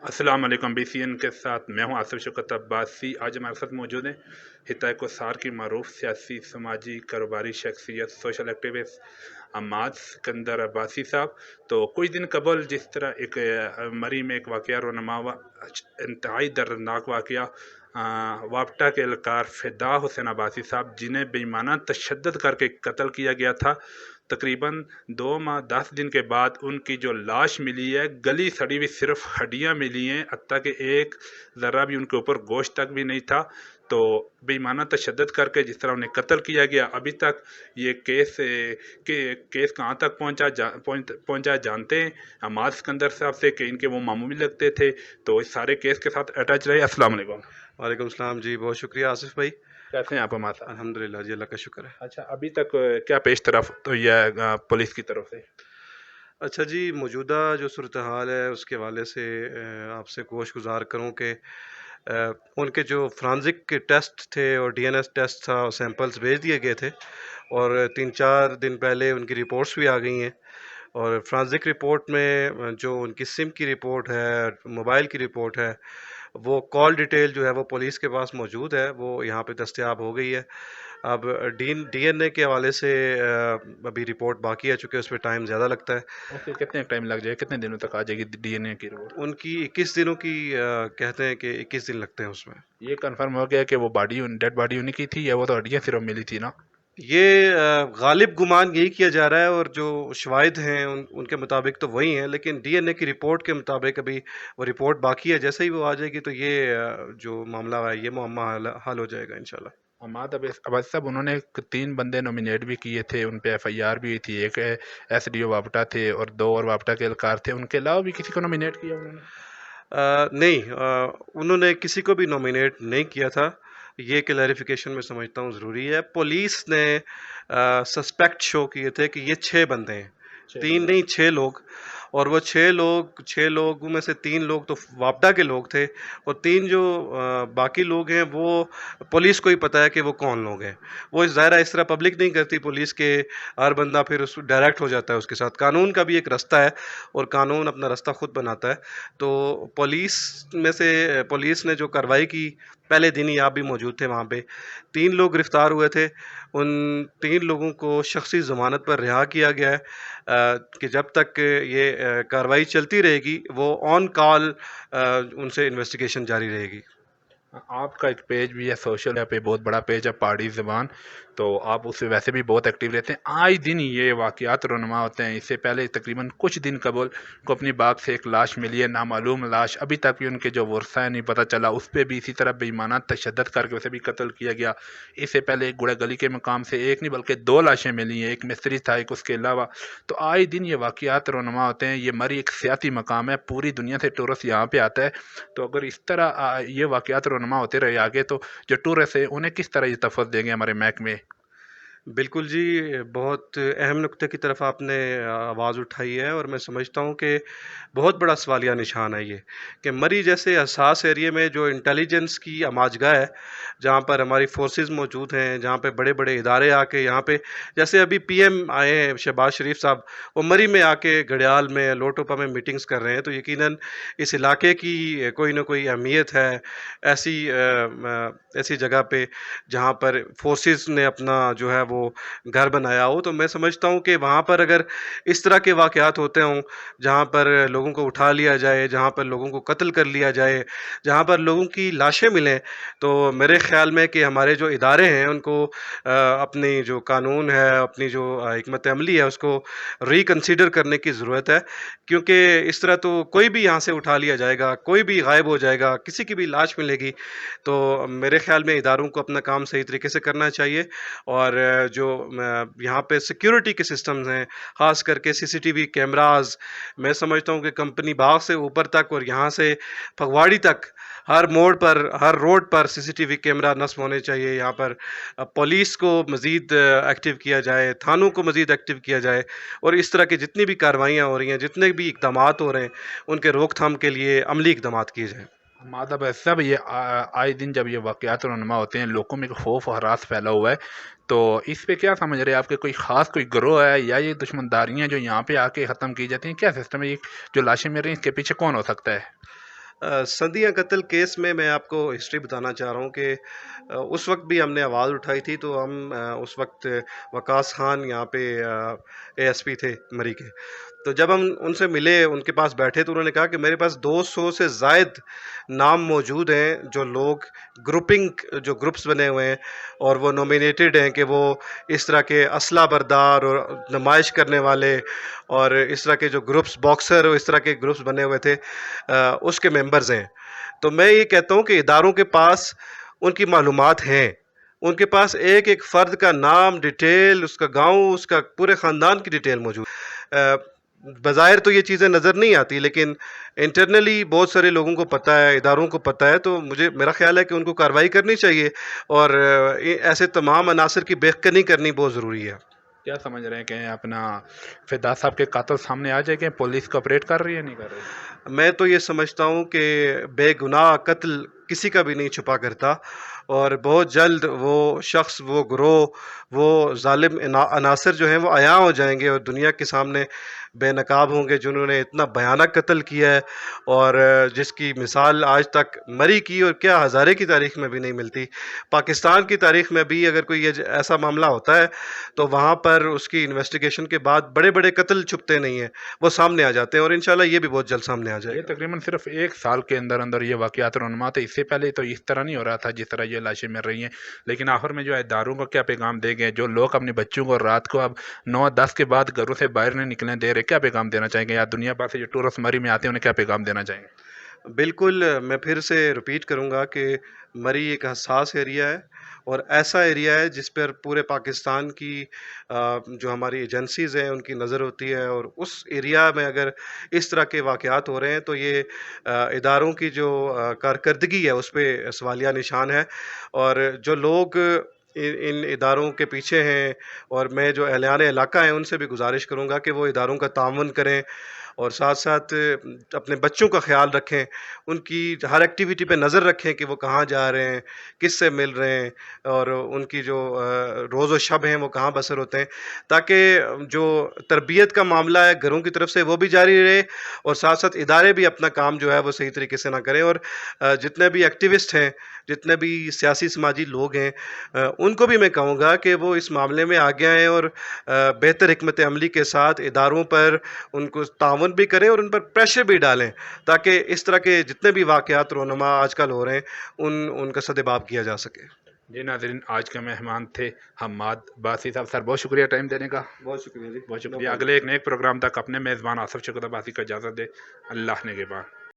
अस्सलाम वालेकुम। BCN के साथ मैं हूं आसिफ शौकत अब्बासी। आज हमारे साथ मौजूद हैं हिताय कोसार की मरूफ सियासी, समाजी, कारोबारी शख्सियत, सोशल एक्टिविस्ट अम्माद सिकंदर अब्बासी साहब। तो कुछ दिन कबल जिस तरह एक मरी में एक वाक़या रोनमा हुआ, इंतहाई दर्दनाक वाक़या, वापटा के एहलकार फ़िदा हुसैन अब्बासी साहब जिन्हें बेईमाना तशद्दुद करके कत्ल किया गया था। तकरीबन 2 माह 10 दिन के बाद उनकी जो लाश मिली है, गली सड़ी हुई सिर्फ हड्डियां मिली हैं, हत्ता कि एक ज़रा भी उनके ऊपर गोश्त तक भी नहीं था। तो बेईमाना तशद्दुद करके जिस तरह उन्हें कत्ल किया गया, अभी तक ये केस कहाँ तक पहुँचा जानते हैं हमाद सिकंदर साहब से कि इनके वो मामू भी लगते थे। तो इस सारे केस के साथ अटैच रहे। अस्सलाम वालेकुम। वालेकुम सलाम जी, बहुत शुक्रिया आसिफ भाई। कैसे हैं आप हमारे साथ? अल्हम्दुलिल्लाह जी, अल्लाह का शुक्र है। अच्छा, अभी तक क्या पेश तरफ तो यह पुलिस की तरफ से? अच्छा जी, मौजूदा जो सूरत हाल है उसके हवाले से आपसे गोश गुजार करूँ कि उनके जो फ्रांजिक के टेस्ट थे और डीएनएस टेस्ट था, सैंपल्स भेज दिए गए थे और 3-4 दिन पहले उनकी रिपोर्ट्स भी आ गई हैं। और फ्रांजिक रिपोर्ट में जो उनकी सिम की रिपोर्ट है, मोबाइल की रिपोर्ट है, वो कॉल डिटेल जो है वो पुलिस के पास मौजूद है, वो यहाँ पे दस्तयाब हो गई है। अब डीएनए के हवाले से अभी रिपोर्ट बाकी है, चूँकि उस पे टाइम ज़्यादा लगता है। ओके, कितने टाइम लग जाएगा, कितने दिनों तक आ जाएगी डीएनए की रिपोर्ट? उनकी 21 दिनों की कहते हैं कि 21 दिन लगते हैं उसमें। ये कंफर्म हो गया कि वो बॉडी डेड बॉडी उन्हीं की थी या वो तो हड्डियां सिर्फ मिली थी ना? ये गालिब गुमान यही किया जा रहा है और जो शवाहिद हैं उनके मुताबिक तो वही हैं, लेकिन डीएनए की रिपोर्ट के मुताबिक अभी वो रिपोर्ट बाकी है। जैसे ही वो आ जाएगी तो ये जो मामला है ये मुअम्मा हल हो जाएगा इंशाल्लाह। हमाद अब्बासी साहब, उन्होंने 3 बंदे नॉमिनेट भी किए थे, उन पे एफआईआर भी हुई थी। एक एसडीओ वापटा थे और 2 और वापटा के एहलकार थे। उनके अलावा भी किसी को नॉमिनेट किया उन्होंने? नहीं, उन्होंने किसी को भी नॉमिनेट नहीं किया था। ये क्लैरिफिकेशन मैं समझता हूँ ज़रूरी है। पुलिस ने सस्पेक्ट शो किए थे कि ये 6 बंदे हैं, 6 3 बंदे। नहीं 6 लोग। और वो 6 लोगों में से 3 लोग तो वापडा के लोग थे और 3 जो बाकी लोग हैं वो पुलिस को ही पता है कि वो कौन लोग हैं। वो ज़ाहिर है इस तरह पब्लिक नहीं करती पुलिस के, हर बंदा फिर उस डायरेक्ट हो जाता है उसके साथ। कानून का भी एक रास्ता है और कानून अपना रास्ता खुद बनाता है। तो पुलिस ने जो कार्रवाई की, पहले दिन ही आप भी मौजूद थे वहाँ पे, 3 लोग गिरफ्तार हुए थे। उन 3 लोगों को शख्सी ज़मानत पर रिहा किया गया है कि जब तक ये कार्रवाई चलती रहेगी वो ऑन कॉल उनसे इन्वेस्टिगेशन जारी रहेगी। आपका एक पेज भी है सोशल, यहाँ पे बहुत बड़ा पेज है पहाड़ी ज़बान, तो आप उससे वैसे भी बहुत एक्टिव रहते हैं। आए दिन ये वाक़यात रोनमा होते हैं। इससे पहले तकरीबन कुछ दिन कबल को अपनी बाग से एक लाश मिली है, नामालूम लाश। अभी तक भी उनके जो वर्सा है नहीं पता चला। उस पर भी इसी तरह बेईमाना तशद्दुद करके उसे भी कत्ल किया गया। इससे पहले एक गुड़ा गली के मकाम से एक नहीं बल्कि 2 लाशें मिली हैं, एक मिस्त्री था, एक उसके अलावा। तो आए दिन ये वाक़यात रोनमा होते हैं। ये मरी एक सियाती मकाम है, पूरी दुनिया से टूरिस्ट यहाँ पे आता है। तो अगर इस तरह ये वाक़यात रोनमा होते रहे आगे, तो जो टूरिस्ट है उन्हें किस तरह ये तहफ़्फ़ुज़ देंगे हमारे महकमे? बिल्कुल जी, बहुत अहम नुक्ते की तरफ आपने आवाज़ उठाई है और मैं समझता हूँ कि बहुत बड़ा सवालिया निशान है ये कि मरी जैसे हसास एरिया में जो इंटेलिजेंस की आमाजगाह है, जहाँ पर हमारी फोर्सेस मौजूद हैं, जहाँ पे बड़े-बड़े इदारे आके यहाँ पे, जैसे अभी पीएम आए हैं शहबाज शरीफ साहब, वो मरी में आके घड़ियाल में, लोटोपा में मीटिंग्स कर रहे हैं, तो यकीनन इस इलाके की कोई ना कोई अहमियत है ऐसी जगह पे जहाँ पर फोर्सेस ने अपना जो है वो घर बनाया हो। तो मैं समझता हूँ कि वहाँ पर अगर इस तरह के वाक़यात होते हों, जहाँ पर लोगों को उठा लिया जाए, जहाँ पर लोगों को कत्ल कर लिया जाए, जहाँ पर लोगों की लाशें मिलें, तो मेरे ख़्याल में कि हमारे जो इदारे हैं उनको अपनी जो कानून है, अपनी जो हिकमत अमली है उसको रिकंसीडर करने की ज़रूरत है। क्योंकि इस तरह तो कोई भी यहाँ से उठा लिया जाएगा, कोई भी गायब हो जाएगा, किसी की भी लाश मिलेगी। तो मेरे ख़्याल में इदारों को अपना काम सही तरीके से करना चाहिए और जो यहाँ पे सिक्योरिटी के सिस्टम्स हैं, ख़ास करके सीसीटीवी कैमरास, मैं समझता हूँ कि कंपनी बाग से ऊपर तक और यहाँ से फगवाड़ी तक हर मोड़ पर, हर रोड पर सीसीटीवी कैमरा नस्ब होने चाहिए। यहाँ पर पुलिस को मज़ीद एक्टिव किया जाए, थानों को मज़ीद एक्टिव किया जाए और इस तरह की जितनी भी कार्रवाइयाँ हो रही हैं, जितने भी इक़दामात हो रहे हैं, उनके रोकथाम के लिए अमली इक़दामात किए जाएँ। मादब सब ये आए दिन जब ये वाक़यात रोनमा होते हैं, लोगों में एक खौफ और हरास फैला हुआ है। तो इस पे क्या समझ रहे हैं आपके? कोई ख़ास कोई गिरोह है या ये दुश्मनदारियाँ जो यहाँ पे आके ख़त्म की जाती हैं? क्या सिस्टम है ये? जो लाशें मिल रही हैं इसके पीछे कौन हो सकता है? سندیہ قتل کیس میں آپ کو ہسٹری بتانا چاہ رہا ہوں کہ اس وقت بھی ہم نے آواز اٹھائی تھی، تو ہم اس وقت وقاص خان یہاں پہ اے ایس پی تھے مری کے. تو جب ہم ان سے ملے، ان کے پاس بیٹھے، تو انہوں نے کہا کہ میرے پاس 200 سے زائد نام موجود ہیں جو لوگ جو گروپس بنے ہوئے ہیں اور وہ نومینیٹڈ ہیں کہ وہ اس طرح کے اسلحہ بردار اور نمائش کرنے والے اور اس طرح کے جو گروپس باکسر اور اس طرح کے گروپس بنے ہوئے تھے اس کے ممبرز ہیں. تو میں یہ کہتا ہوں کہ اداروں کے پاس ان کی معلومات ہیں، ان کے پاس ایک ایک فرد کا نام، ڈیٹیل، اس کا گاؤں، اس کا پورے خاندان کی ڈیٹیل موجود. بظاہر تو یہ چیزیں نظر نہیں آتی، لیکن انٹرنلی بہت سارے لوگوں کو پتہ ہے، اداروں کو پتہ ہے. تو میرا خیال ہے کہ ان کو کارروائی کرنی چاہیے اور ایسے تمام عناصر کی بےخکنی کرنی بہت ضروری ہے. کیا سمجھ رہے ہیں کہ اپنا فدا صاحب کے قاتل سامنے آ جائے کہ پولیس کوآپریٹ کر رہی ہے نہیں کر رہی؟ میں تو یہ سمجھتا ہوں کہ بے گناہ قتل کسی کا بھی نہیں چھپا کرتا، اور بہت جلد وہ شخص، وہ گروہ، وہ ظالم عناصر جو ہیں وہ عیاں ہو جائیں گے اور دنیا کے سامنے بے نقاب ہوں گے، جنہوں نے اتنا بھیانک قتل کیا ہے اور جس کی مثال آج تک مری کی اور کیا ہزارے کی تاریخ میں بھی نہیں ملتی. پاکستان کی تاریخ میں بھی اگر کوئی ایسا معاملہ ہوتا ہے تو وہاں پر اس کی انویسٹیگیشن کے بعد بڑے بڑے قتل چھپتے نہیں ہیں، وہ سامنے آ جاتے ہیں، اور انشاءاللہ یہ بھی بہت جلد سامنے آ جائے یہ گا. تقریباً صرف 1 سال کے اندر اندر یہ واقعات رونما تھے. اس سے پہلے تو اس طرح نہیں ہو رہا تھا جس طرح یہ لاشیں مل رہی ہیں. لیکن آخر میں جو ہے اداروں کو کیا پیغام دے گئے؟ جو لوگ اپنے بچوں کو رات کو اب 9-10 کے بعد گھروں سے باہر نہیں نکلنے دے رہے، کیا پیغام دینا چاہیں گے؟ یا دنیا بھر سے جو ٹورسٹ مری میں آتے ہیں انہیں کیا پیغام دینا چاہیں گے؟ بالکل، میں پھر سے رپیٹ کروں گا کہ مری ایک حساس ایریا ہے اور ایسا ایریا ہے جس پر پورے پاکستان کی جو ہماری ایجنسیز ہیں ان کی نظر ہوتی ہے، اور اس ایریا میں اگر اس طرح کے واقعات ہو رہے ہیں تو یہ اداروں کی جو کارکردگی ہے اس پہ سوالیہ نشان ہے. اور جو لوگ ان اداروں کے پیچھے ہیں، اور میں جو اہلیان علاقہ ہیں ان سے بھی گزارش کروں گا کہ وہ اداروں کا تعاون کریں اور ساتھ ساتھ اپنے بچوں کا خیال رکھیں، ان کی ہر ایکٹیویٹی پہ نظر رکھیں کہ وہ کہاں جا رہے ہیں، کس سے مل رہے ہیں، اور ان کی جو روز و شب ہیں وہ کہاں بسر ہوتے ہیں، تاکہ جو تربیت کا معاملہ ہے گھروں کی طرف سے وہ بھی جاری رہے، اور ساتھ ساتھ ادارے بھی اپنا کام جو ہے وہ صحیح طریقے سے نہ کریں. اور جتنے بھی ایکٹیوسٹ ہیں، جتنے بھی سیاسی سماجی لوگ ہیں، ان کو بھی میں کہوں گا کہ وہ اس معاملے میں آگے آئیں اور بہتر حکمت عملی کے ساتھ اداروں پر ان کو تعاون بھی کریں اور ان پر پریشر بھی ڈالیں، تاکہ اس طرح کے جتنے بھی واقعات رونما آج کل ہو رہے ہیں ان کا سدباب کیا جا سکے. جی ناظرین، آج کے مہمان تھے حماد باسی صاحب. سر بہت شکریہ ٹائم دینے کا. بہت شکریہ جی. بہت شکریہ. اگلے ایک نئے پروگرام تک اپنے میزبان آصف شکر عباسی کو اجازت دے. اللہ نے کے بعد.